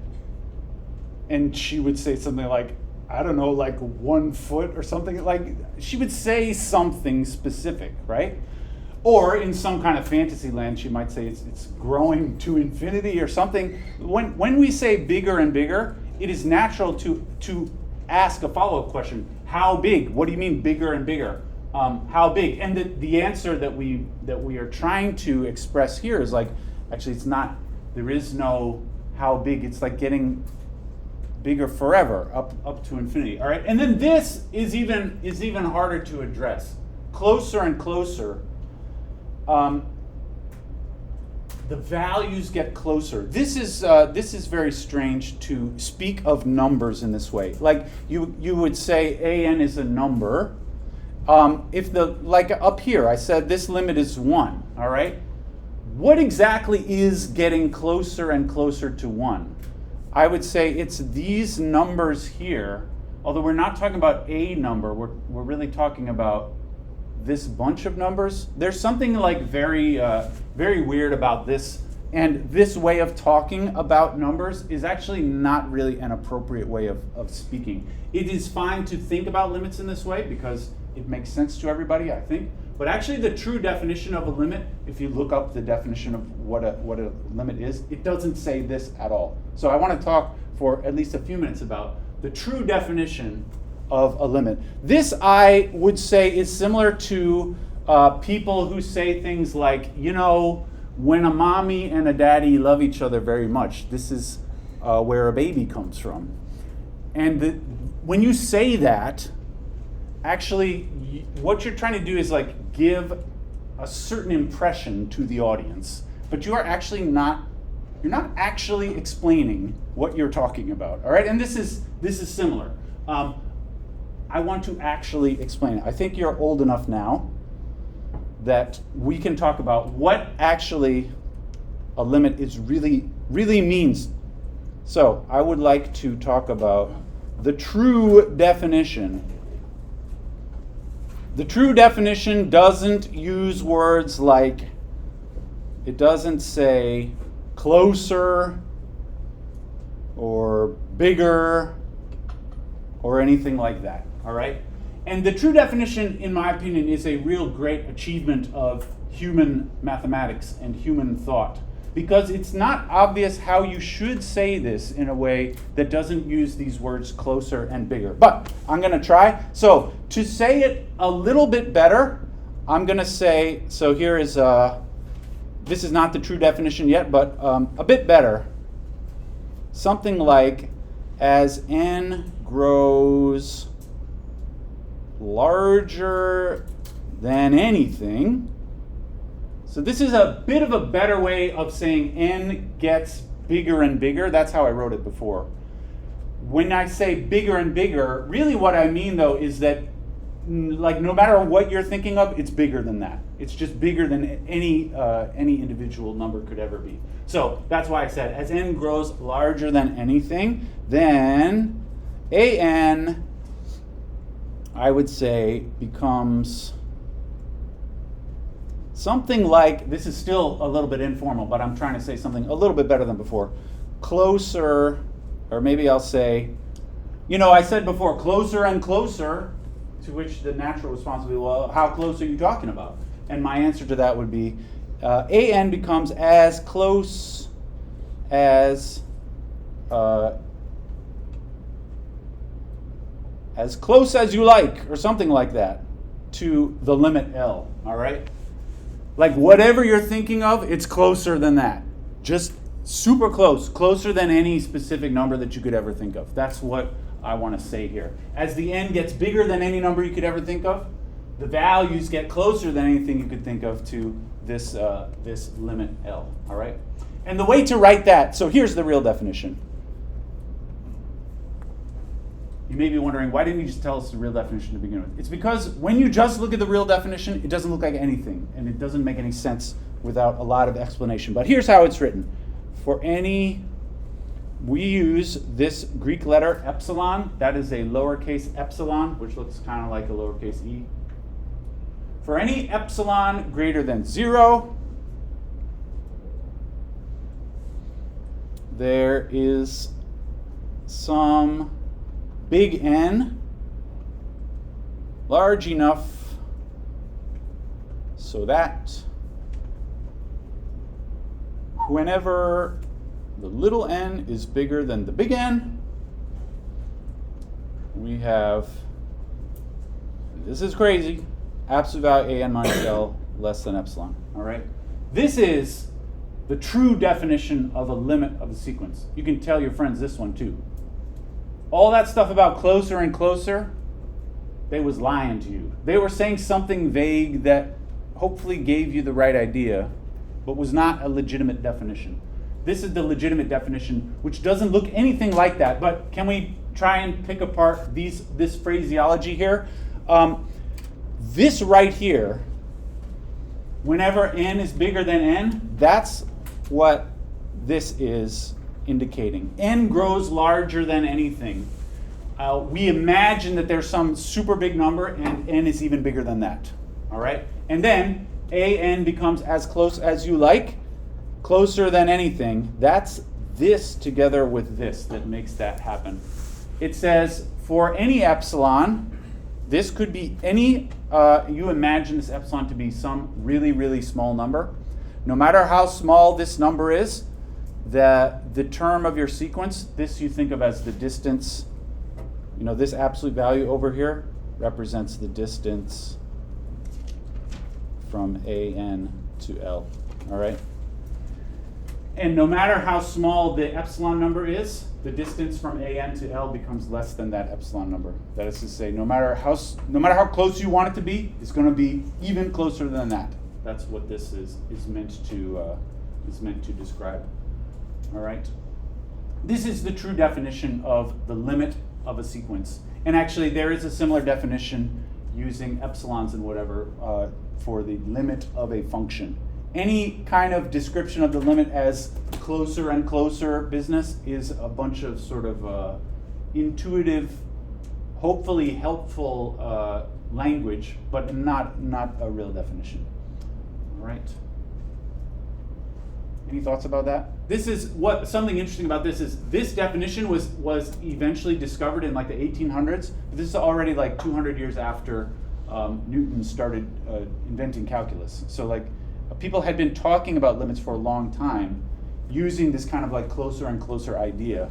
And she would say something like, I don't know, like 1 foot or something. Like she would say something specific, right? Or in some kind of fantasy land, she might say it's growing to infinity or something. When we say bigger and bigger, it is natural to ask a follow-up question. How big? What do you mean bigger and bigger? How big? And the answer that we are trying to express here is like, actually it's not, there is no how big. It's like getting bigger forever, up to infinity. All right, and then this is even harder to address. Closer and closer. The values get closer. This is very strange to speak of numbers in this way. Like you would say an is a number. Like up here, I said this limit is 1. All right. What exactly is getting closer and closer to 1? I would say it's these numbers here. Although we're not talking about a number, we're really talking about this bunch of numbers. There's something like very weird about this And this way of talking about numbers is actually not really an appropriate way of speaking. It is fine to think about limits in this way because it makes sense to everybody, I think. But actually the true definition of a limit, if you look up the definition of what a limit is, it doesn't say this at all. So I want to talk for at least a few minutes about the true definition of a limit. This, I would say, is similar to people who say things like, when a mommy and a daddy love each other very much, this is where a baby comes from. And when you say that, actually, what you're trying to do is like give a certain impression to the audience, but you're not actually explaining what you're talking about. All right, and this is similar. I want to actually explain it. I think you're old enough now that we can talk about what actually a limit is really means. So I would like to talk about the true definition. The true definition doesn't use words like, it doesn't say closer or bigger or anything like that, all right? And the true definition, in my opinion, is a real great achievement of human mathematics and human thought, because it's not obvious how you should say this in a way that doesn't use these words closer and bigger. But I'm going to try. So to say it a little bit better, I'm going to say, so here is, this is not the true definition yet, but a bit better. Something like, as n grows larger than anything. So this is a bit of a better way of saying n gets bigger and bigger. That's how I wrote it before. When I say bigger and bigger, really what I mean though is that like no matter what you're thinking of, it's bigger than that. It's just bigger than any individual number could ever be. So that's why I said as n grows larger than anything, then an, I would say, becomes something like, this is still a little bit informal, but I'm trying to say something a little bit better than before. Closer, or maybe I'll say, I said before, closer and closer, to which the natural response would be, well, how close are you talking about? And my answer to that would be, an becomes as close as you like, or something like that, to the limit L, all right? Like whatever you're thinking of, it's closer than that. Just super close, closer than any specific number that you could ever think of. That's what I want to say here. As the n gets bigger than any number you could ever think of, the values get closer than anything you could think of to this limit L, all right? And the way to write that, so here's the real definition. You may be wondering, why didn't you just tell us the real definition to begin with? It's because when you just look at the real definition, it doesn't look like anything, and it doesn't make any sense without a lot of explanation. But here's how it's written. We use this Greek letter epsilon. That is a lowercase epsilon, which looks kind of like a lowercase e. For any epsilon greater than 0, there is some big N large enough so that whenever the little n is bigger than the big N, we have, this is crazy, absolute value an minus L less than epsilon, all right? This is the true definition of a limit of a sequence. You can tell your friends this one too. All that stuff about closer and closer, they was lying to you. They were saying something vague that hopefully gave you the right idea, but was not a legitimate definition. This is the legitimate definition, which doesn't look anything like that, but can we try and pick apart this phraseology here? This right here, whenever n is bigger than n, that's what this is indicating. N grows larger than anything. We imagine that there's some super big number and n is even bigger than that, all right? And then an becomes as close as you like closer than anything, that's this together with this that makes that happen. It says for any epsilon, this could be any, you imagine this epsilon to be some really, really small number. No matter how small this number is, the term of your sequence, this you think of as the distance, this absolute value over here represents the distance from AN to L, all right? And no matter how small the epsilon number is, the distance from AN to L becomes less than that epsilon number. That is to say, no matter how close you want it to be, it's going to be even closer than that. That's what this is meant to describe. All right. This is the true definition of the limit of a sequence. And actually, there is a similar definition using epsilons and whatever for the limit of a function. Any kind of description of the limit as closer and closer business is a bunch of sort of intuitive, hopefully helpful language, but not a real definition. All right. Any thoughts about that? This is something interesting about this is this definition was eventually discovered in like the 1800s. But this is already like 200 years after Newton started inventing calculus. So like people had been talking about limits for a long time, using this kind of like closer and closer idea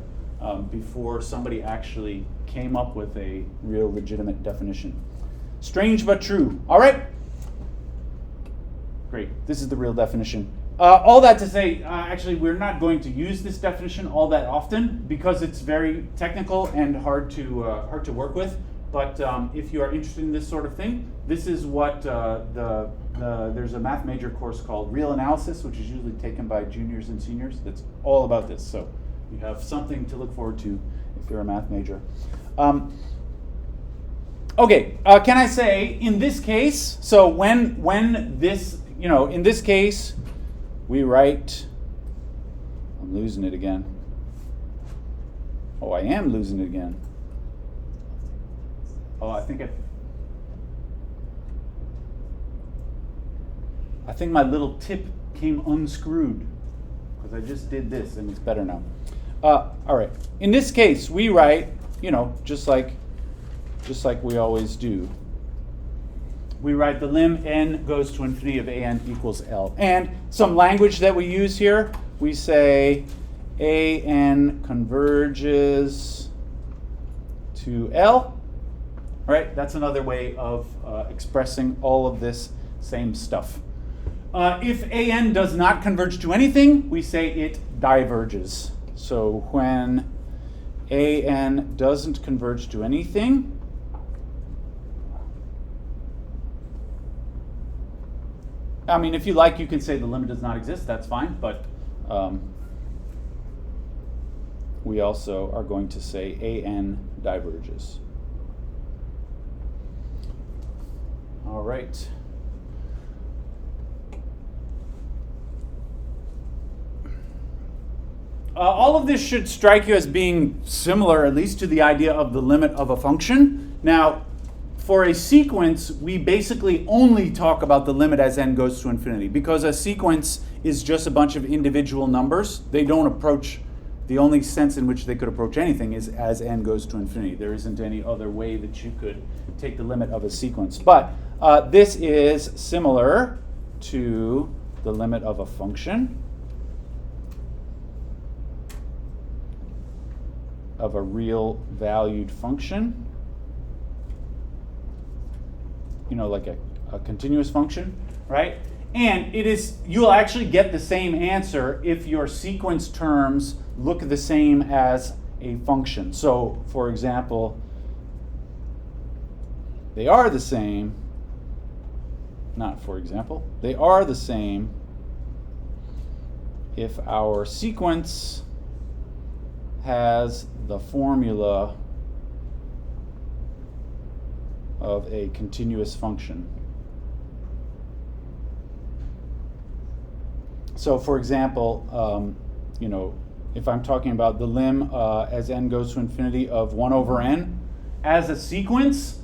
before somebody actually came up with a real legitimate definition. Strange but true. All right. Great. This is the real definition. All that to say, actually, we're not going to use this definition all that often because it's very technical and hard to work with. But if you are interested in this sort of thing, this is what there's a math major course called Real Analysis, which is usually taken by juniors and seniors. That's all about this. So you have something to look forward to if you're a math major. Okay, can I say in this case? So when this, in this case, we write. I'm losing it again. Oh, I am losing it again. Oh, I think my little tip came unscrewed because I just did this and it's better now. All right. In this case, we write, just like we always do. We write the lim n goes to infinity of an equals L. And some language that we use here, we say an converges to L. All right, that's another way of expressing all of this same stuff. If an does not converge to anything, we say it diverges. So when an doesn't converge to anything, I mean, if you like, you can say the limit does not exist. That's fine. But we also are going to say an diverges. All right. All of this should strike you as being similar, at least to the idea of the limit of a function. Now, for a sequence, we basically only talk about the limit as n goes to infinity, because a sequence is just a bunch of individual numbers. They don't approach, the only sense in which they could approach anything is as n goes to infinity. There isn't any other way that you could take the limit of a sequence. But this is similar to the limit of a function, of a real valued function, like a continuous function, right? And you'll actually get the same answer if your sequence terms look the same as a function. So, for example, they are the same, they are the same if our sequence has the formula of a continuous function. So for example, if I'm talking about the lim as n goes to infinity of 1 over n, as a sequence,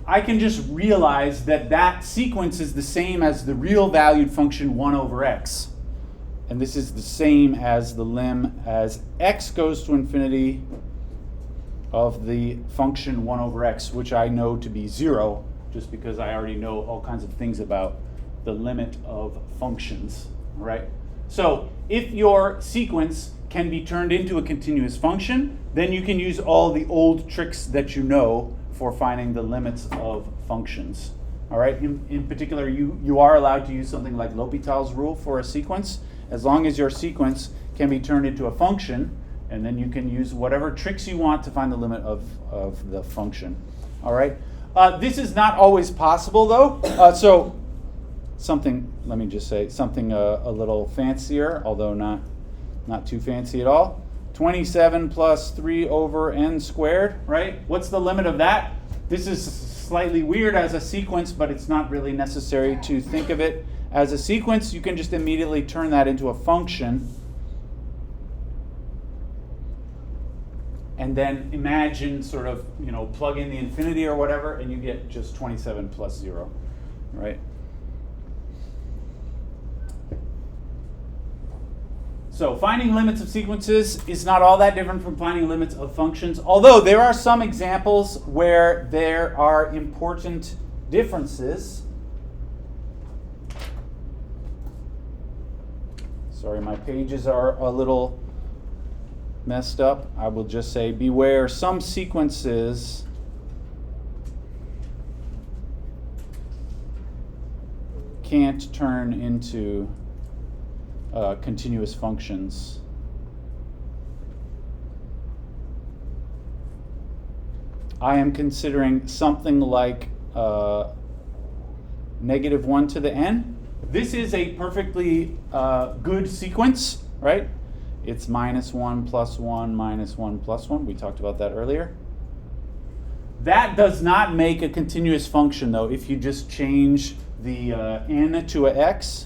I can just realize that that sequence is the same as the real valued function 1 over x. And this is the same as the lim as x goes to infinity of the function 1 over x, which I know to be 0, just because I already know all kinds of things about the limit of functions, all right? So if your sequence can be turned into a continuous function, then you can use all the old tricks that you know for finding the limits of functions. All right, in particular, you are allowed to use something like L'Hopital's rule for a sequence, as long as your sequence can be turned into a function, and then you can use whatever tricks you want to find the limit of the function. All right, this is not always possible though. So something, let me just say, something a little fancier, although not too fancy at all. 27 plus 3 over n squared, right? What's the limit of that? This is slightly weird as a sequence, but it's not really necessary to think of it as a sequence. You can just immediately turn that into a function. And then imagine sort of, plug in the infinity or whatever, and you get just 27 plus 0, right? So finding limits of sequences is not all that different from finding limits of functions, although there are some examples where there are important differences. Sorry, my pages are a little messed up. I will just say beware, some sequences can't turn into continuous functions. I am considering something like negative 1 to the n. This is a perfectly good sequence, right? It's minus 1 plus 1 minus 1 plus 1. We talked about that earlier. That does not make a continuous function, though, if you just change the n to a x.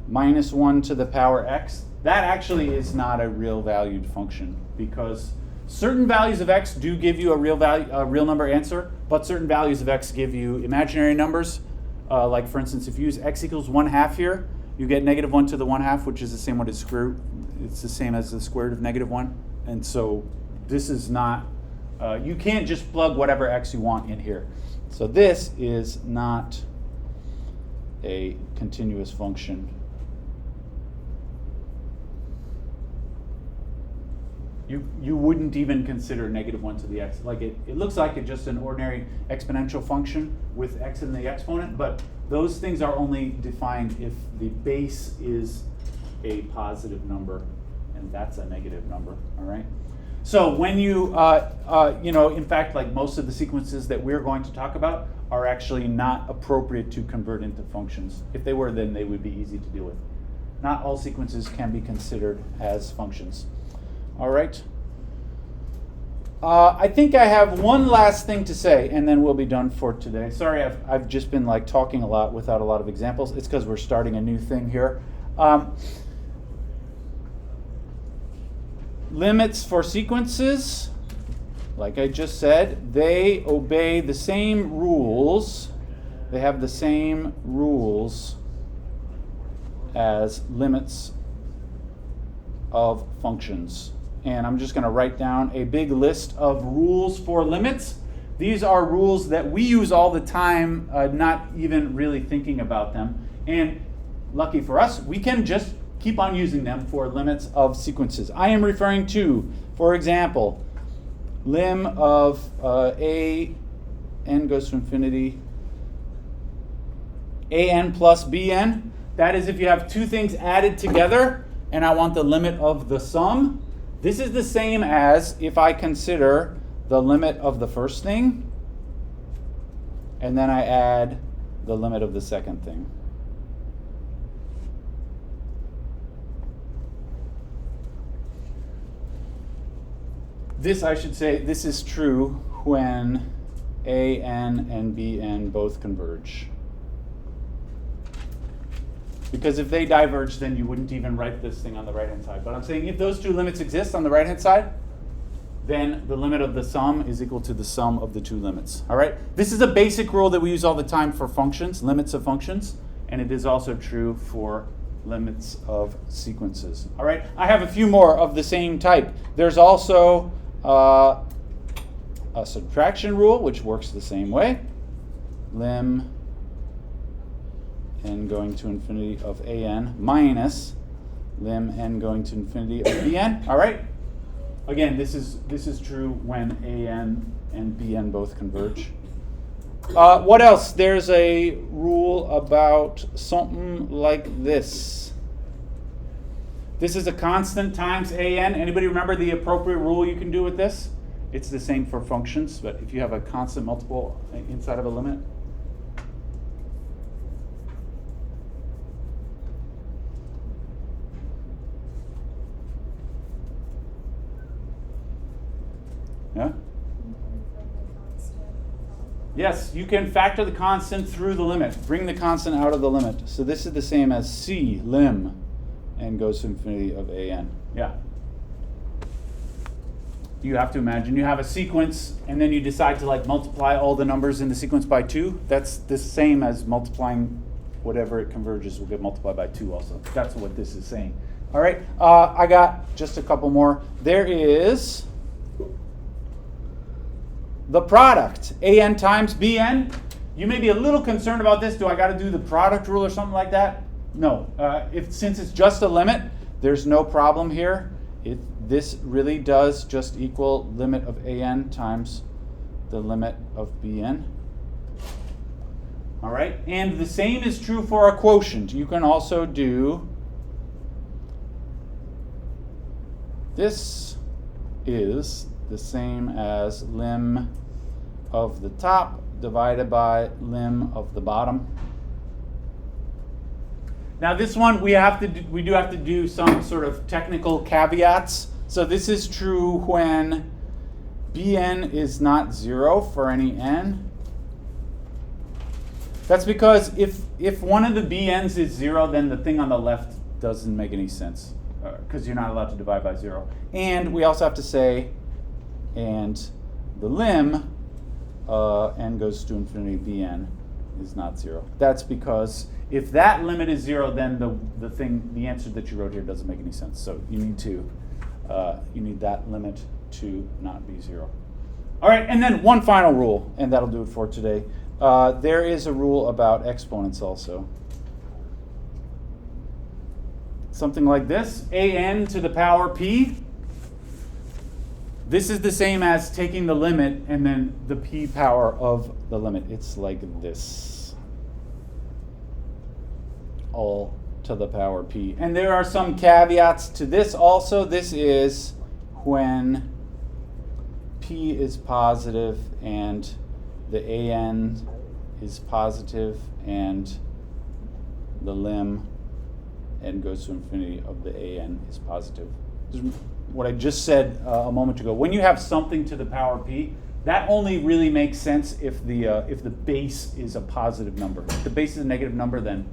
Minus 1 to the power x, that actually is not a real valued function, because certain values of x do give you a real number answer, but certain values of x give you imaginary numbers. Like for instance, if you use x equals 1/2 here, you get negative 1 to the 1/2, which is the same it's the same as the square root of negative 1. And so this is not, you can't just plug whatever x you want in here. So this is not a continuous function. You wouldn't even consider negative 1 to the x. Like it looks like it's just an ordinary exponential function with x in the exponent, but those things are only defined if the base is a positive number, and that's a negative number, all right? So when you, in fact, like most of the sequences that we're going to talk about are actually not appropriate to convert into functions. If they were, then they would be easy to deal with. Not all sequences can be considered as functions. All right. I think I have one last thing to say, and then we'll be done for today. Sorry, I've just been like talking a lot without a lot of examples. It's because we're starting a new thing here. Limits for sequences, like I just said, they obey the same rules. They have the same rules as limits of functions. And I'm just going to write down a big list of rules for limits. These are rules that we use all the time, not even really thinking about them. And lucky for us, we can just keep on using them for limits of sequences. I am referring to, for example, lim of a n goes to infinity, a n plus b n. That is if you have two things added together and I want the limit of the sum. This is the same as if I consider the limit of the first thing and then I add the limit of the second thing. This, I should say, this is true when a n and b n both converge. Because if they diverge, then you wouldn't even write this thing on the right-hand side. But I'm saying if those two limits exist on the right-hand side, then the limit of the sum is equal to the sum of the two limits. All right? This is a basic rule that we use all the time for functions, limits of functions, and it is also true for limits of sequences. All right, I have a few more of the same type. There's also a subtraction rule, which works the same way. Lim n going to infinity of an minus lim n going to infinity of bn. All right. Again, this is true when an and bn both converge. What else? There's a rule about something like this. This is a constant times an. Anybody remember the appropriate rule you can do with this? It's the same for functions, but if you have a constant multiple inside of a limit. Yeah? Yes, you can factor the constant through the limit. Bring the constant out of the limit. So this is the same as c lim n goes to infinity of an. Yeah. You have to imagine you have a sequence and then you decide to like multiply all the numbers in the sequence by 2. That's the same as multiplying whatever it converges will get multiplied by 2 also. That's what this is saying. All right, I got just a couple more. There is the product, an times bn. You may be a little concerned about this. Do I got to do the product rule or something like that? No. Since it's just a limit, there's no problem here. This really does just equal limit of an times the limit of bn. All right, and the same is true for a quotient. You can also do this is the same as lim of the top divided by lim of the bottom. Now this one we do have to do some sort of technical caveats. So this is true when bn is not 0 for any n. That's because if one of the bn's is 0, then the thing on the left doesn't make any sense because you're not allowed to divide by 0. And we also have to say, and the lim n goes to infinity bn is not 0. That's because if that limit is 0, then the answer that you wrote here doesn't make any sense. So you need that limit to not be 0. All right, and then one final rule, and that'll do it for today. There is a rule about exponents also. Something like this, an to the power p. This is the same as taking the limit and then the p power of the limit. It's like this. All to the power p. And there are some caveats to this also. This is when p is positive and the an is positive and the lim n goes to infinity of the an is positive. What I just said a moment ago. When you have something to the power p, that only really makes sense if the base is a positive number. If the base is a negative number, then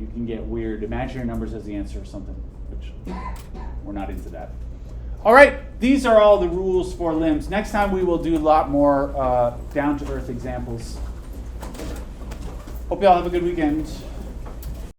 you can get weird imaginary numbers as the answer or something, which we're not into that. All right, these are all the rules for limbs. Next time we will do a lot more down-to-earth examples. Hope you all have a good weekend.